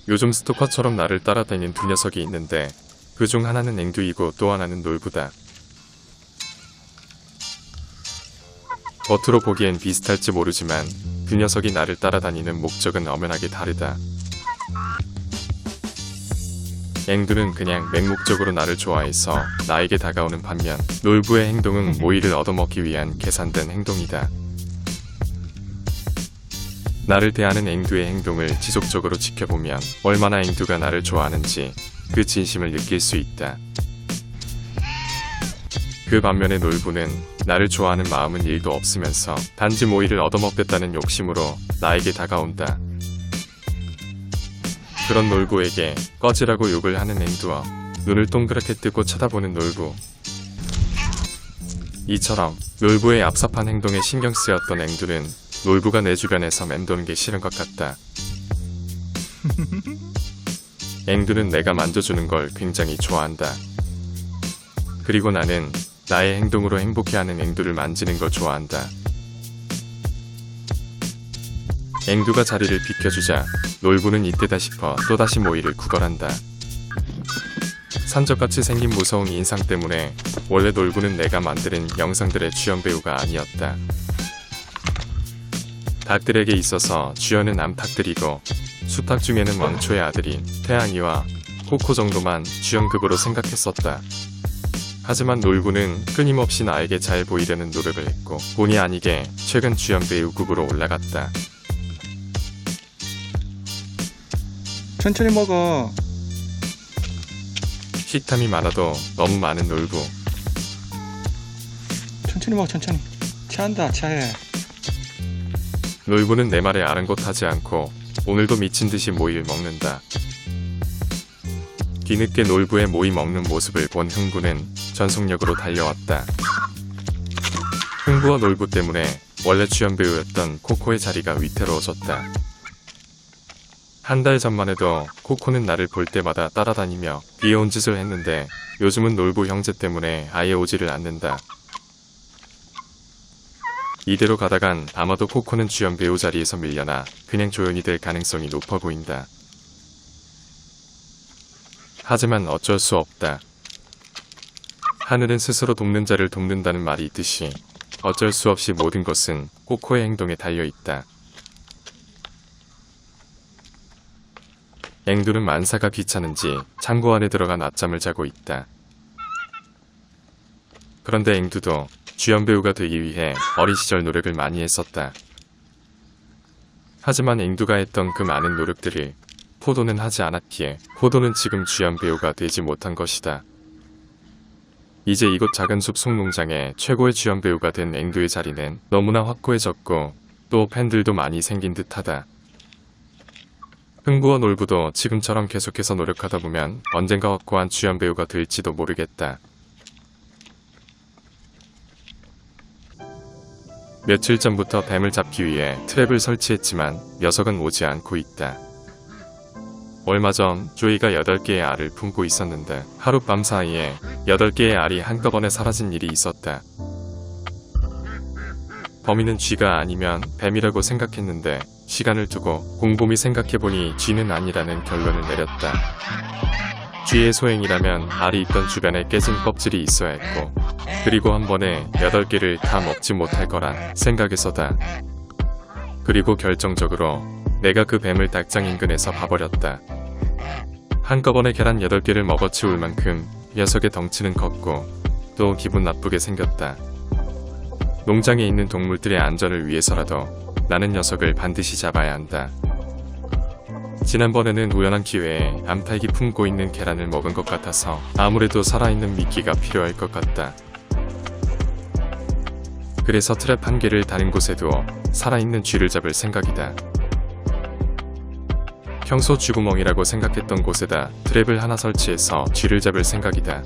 요즘 스토커처럼 나를 따라다니는 두 녀석이 있는데 그 중 하나는 앵두이고 또 하나는 놀부다. 겉으로 보기엔 비슷할지 모르지만 그 녀석이 나를 따라다니는 목적은 엄연하게 다르다. 앵두는 그냥 맹목적으로 나를 좋아해서 나에게 다가오는 반면 놀부의 행동은 모이를 얻어먹기 위한 계산된 행동이다. 나를 대하는 앵두의 행동을 지속적으로 지켜보면 얼마나 앵두가 나를 좋아하는지 그 진심을 느낄 수 있다. 그 반면에 놀부는 나를 좋아하는 마음은 1도 없으면서 단지 모이를 얻어먹겠다는 욕심으로 나에게 다가온다. 그런 놀부에게 꺼지라고 욕을 하는 앵두와 눈을 동그랗게 뜨고 쳐다보는 놀부. 이처럼 놀부의 얍삽한 행동에 신경 쓰였던 앵두는 놀부가 내 주변에서 맴도는 게 싫은 것 같다. 앵두는 내가 만져주는 걸 굉장히 좋아한다. 그리고 나는 나의 행동으로 행복해하는 앵두를 만지는 걸 좋아한다. 앵두가 자리를 비켜주자 놀부는 이때다 싶어 또다시 모이를 구걸한다. 산적같이 생긴 무서운 인상 때문에 원래 놀부는 내가 만드는 영상들의 주연 배우가 아니었다. 닭들에게 있어서 주연은 암탉들이고 수탉 중에는 왕초의 아들인 태양이와 코코 정도만 주연급으로 생각했었다. 하지만 놀부는 끊임없이 나에게 잘 보이려는 노력을 했고 본의 아니게 최근 주연 배우급으로 올라갔다. 천천히 먹어. 식탐이 많아도 너무 많은 놀부. 천천히 먹어, 천천히. 체한다, 체해. 놀부는 내 말에 아랑곳하지 않고 오늘도 미친듯이 모이를 먹는다. 뒤늦게 놀부의 모이 먹는 모습을 본 흥부는 전속력으로 달려왔다. 흥부와 놀부 때문에 원래 주연 배우였던 코코의 자리가 위태로워졌다. 한 달 전만 해도 코코는 나를 볼 때마다 따라다니며 귀여운 짓을 했는데 요즘은 놀부 형제 때문에 아예 오지를 않는다. 이대로 가다간 아마도 코코는 주연 배우 자리에서 밀려나 그냥 조연이 될 가능성이 높아 보인다. 하지만 어쩔 수 없다. 하늘은 스스로 돕는 자를 돕는다는 말이 있듯이 어쩔 수 없이 모든 것은 코코의 행동에 달려있다. 앵두는 만사가 귀찮은지 창고 안에 들어가 낮잠을 자고 있다. 그런데 앵두도 주연 배우가 되기 위해 어린 시절 노력을 많이 했었다. 하지만 앵두가 했던 그 많은 노력들을 포도는 하지 않았기에 포도는 지금 주연 배우가 되지 못한 것이다. 이제 이곳 작은 숲속 농장의 최고의 주연 배우가 된 앵두의 자리는 너무나 확고해졌고 또 팬들도 많이 생긴 듯하다. 흥부와 놀부도 지금처럼 계속해서 노력하다 보면 언젠가 확고한 주연 배우가 될지도 모르겠다. 며칠 전부터 뱀을 잡기 위해 트랩을 설치했지만 녀석은 오지 않고 있다. 얼마 전 조이가 8개의 알을 품고 있었는데 하룻밤 사이에 8개의 알이 한꺼번에 사라진 일이 있었다. 범인은 쥐가 아니면 뱀이라고 생각했는데 시간을 두고 곰곰이 생각해보니 쥐는 아니라는 결론을 내렸다. 쥐의 소행이라면 알이 있던 주변에 깨진 껍질이 있어야 했고 그리고 한 번에 8개를 다 먹지 못할 거란 생각에서다. 그리고 결정적으로 내가 그 뱀을 닭장 인근에서 봐버렸다. 한꺼번에 계란 8개를 먹어치울 만큼 녀석의 덩치는 컸고 또 기분 나쁘게 생겼다. 농장에 있는 동물들의 안전을 위해서라도 나는 녀석을 반드시 잡아야 한다. 지난번에는 우연한 기회에 암탉이 품고 있는 계란을 먹은 것 같아서 아무래도 살아있는 미끼가 필요할 것 같다. 그래서 트랩 1개를 다른 곳에 두어 살아있는 쥐를 잡을 생각이다. 평소 쥐구멍이라고 생각했던 곳에다 트랩을 하나 설치해서 쥐를 잡을 생각이다.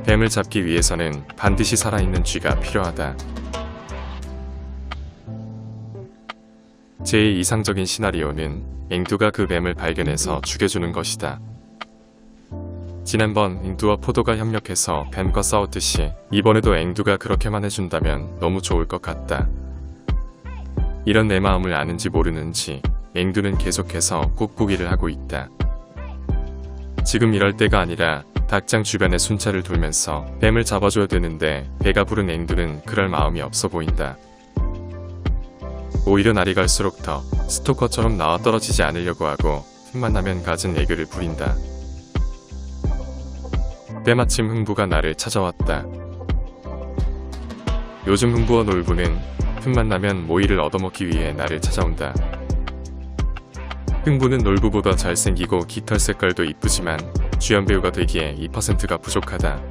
뱀을 잡기 위해서는 반드시 살아있는 쥐가 필요하다. 제일 이상적인 시나리오는 앵두가 그 뱀을 발견해서 죽여주는 것이다. 지난번 앵두와 포도가 협력해서 뱀과 싸웠듯이 이번에도 앵두가 그렇게만 해준다면 너무 좋을 것 같다. 이런 내 마음을 아는지 모르는지 앵두는 계속해서 꾹꾹이를 하고 있다. 지금 이럴 때가 아니라 닭장 주변에 순찰을 돌면서 뱀을 잡아줘야 되는데 배가 부른 앵두는 그럴 마음이 없어 보인다. 오히려 날이 갈수록 더 스토커처럼 나와 떨어지지 않으려고 하고 틈만 나면 갖은 애교를 부린다. 때마침 흥부가 나를 찾아왔다. 요즘 흥부와 놀부는 틈만 나면 모이를 얻어먹기 위해 나를 찾아온다. 흥부는 놀부보다 잘생기고 깃털 색깔도 이쁘지만 주연 배우가 되기에 2%가 부족하다.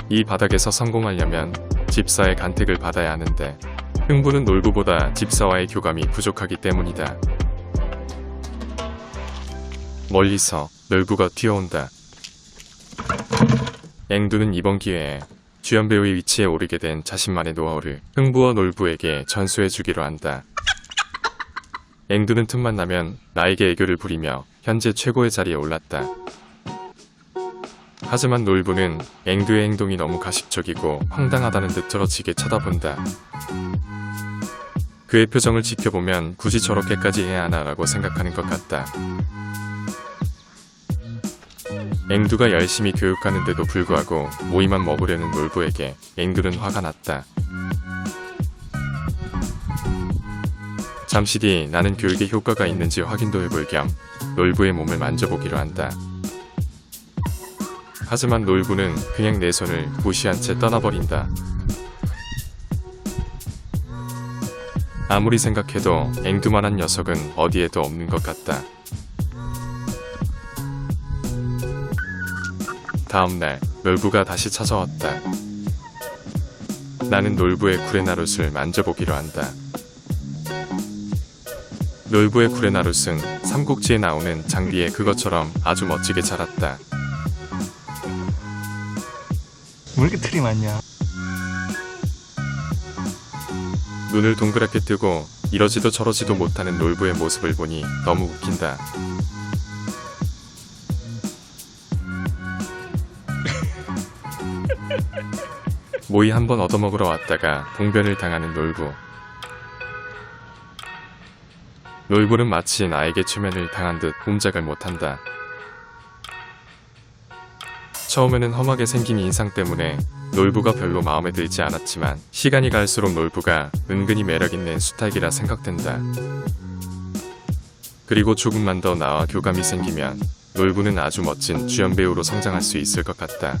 이 바닥에서 성공하려면 집사의 간택을 받아야 하는데 흥부는 놀부보다 집사와의 교감이 부족하기 때문이다. 멀리서 놀부가 튀어온다. 앵두는 이번 기회에 주연 배우의 위치에 오르게 된 자신만의 노하우를 흥부와 놀부에게 전수해주기로 한다. 앵두는 틈만 나면 나에게 애교를 부리며 현재 최고의 자리에 올랐다. 하지만 놀부는 앵두의 행동이 너무 가식적이고 황당하다는 듯 떨어지게 쳐다본다. 그의 표정을 지켜보면 굳이 저렇게까지 해야 하나라고 생각하는 것 같다. 앵두가 열심히 교육하는데도 불구하고 모이만 먹으려는 놀부에게 앵두는 화가 났다. 잠시 뒤 나는 교육에 효과가 있는지 확인도 해볼 겸 놀부의 몸을 만져보기로 한다. 하지만 놀부는 그냥 내 손을 무시한 채 떠나버린다. 아무리 생각해도 앵두만한 녀석은 어디에도 없는 것 같다. 다음날 놀부가 다시 찾아왔다. 나는 놀부의 구레나룻을 만져보기로 한다. 놀부의 구레나룻은 삼국지에 나오는 장비에 그것처럼 아주 멋지게 자랐다. 왜 이렇게 틀이 많냐? 눈을 동그랗게 뜨고 이러지도 저러지도 못하는 놀부의 모습을 보니 너무 웃긴다. 모이 한번 얻어먹으러 왔다가 봉변을 당하는 놀부. 놀부는 마치 나에게 최면을 당한 듯 꼼짝을 못한다. 처음에는 험하게 생긴 인상 때문에 놀부가 별로 마음에 들지 않았지만 시간이 갈수록 놀부가 은근히 매력있는 수탉이라 생각된다. 그리고 조금만 더 나와 교감이 생기면 놀부는 아주 멋진 주연 배우로 성장할 수 있을 것 같다.